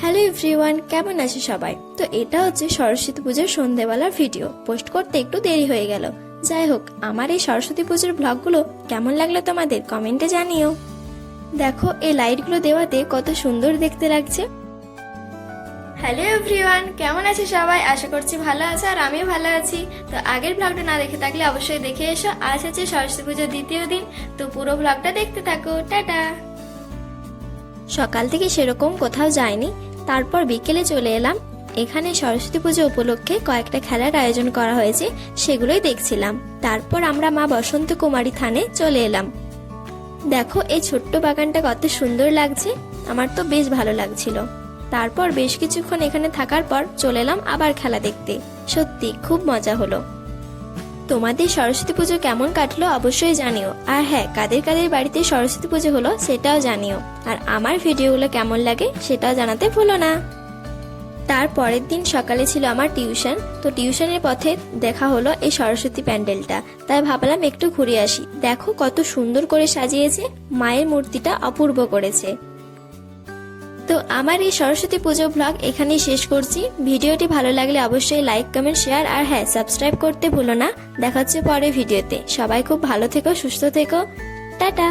Hello everyone, কেমন আছে সবাই? তো এটা হচ্ছে সরস্বতী পুজোর সন্ধ্যেবেলার ভিডিও। পোস্ট করতে একটু দেরি হয়ে গেল। যাই হোক, আমার এই সরস্বতী পুজোর ব্লগগুলো কেমন লাগলো তোমাদের কমেন্টে জানিও। দেখো এই লাইটগুলো দেওয়াতে কত সুন্দর দেখতে লাগছে। হ্যালো এভরিওয়ান, কেমন আছে সবাই? আশা করছি ভালো আছে আর আমিও ভালো আছি। তো আগের ব্লগটা না দেখে থাকলে অবশ্যই দেখে এসো। আজ হচ্ছে সরস্বতী পুজোর দ্বিতীয় দিন, তো পুরো ব্লগটা দেখতে থাকো। টাটা। সকাল থেকে সেরকম কোথাও যাইনি, তারপর বিকেলে চলে এলাম। এখানে সরস্বতী পুজো উপলক্ষে কয়েকটা খেলার আয়োজন করা হয়েছে, সেগুলোই দেখছিলাম। তারপর আমরা মা বসন্ত কুমারী থানে চলে এলাম। দেখো এই ছোট্ট বাগানটা কত সুন্দর লাগছে, আমার তো বেশ ভালো লাগছিল। তারপর বেশ কিছুক্ষণ এখানে থাকার পর চলে এলাম আবার খেলা দেখতে। সত্যি খুব মজা হলো। তোমাদের সরস্বতী পুজো কেমন কাটলো অবশ্যই জানিও। আর হ্যাঁ, কাদের কাদের বাড়িতে সরস্বতী পুজো হলো সেটাও জানিও। আর আমার ভিডিওগুলো কেমন লাগে সেটাও জানাতে ভুলো না। তার পরের দিন সকালে ছিল আমার টিউশন। তো টিউশনের পথে দেখা হলো এই সরস্বতী প্যান্ডেলটা, তাই ভাবলাম একটু ঘুরে আসি। দেখো কত সুন্দর করে সাজিয়েছে, মায়ের মূর্তিটা অপূর্ব করেছে। তো আমার এই সরস্বতী পুজো ব্লগ এখানেই শেষ করছি। ভিডিওটি ভালো লাগলে অবশ্যই লাইক, কমেন্ট, শেয়ার আর হ্যাঁ, সাবস্ক্রাইব করতে ভুলো না। দেখা হচ্ছে পরের ভিডিওতে। সবাই খুব ভালো থেকো, সুস্থ থেকো। টাটা।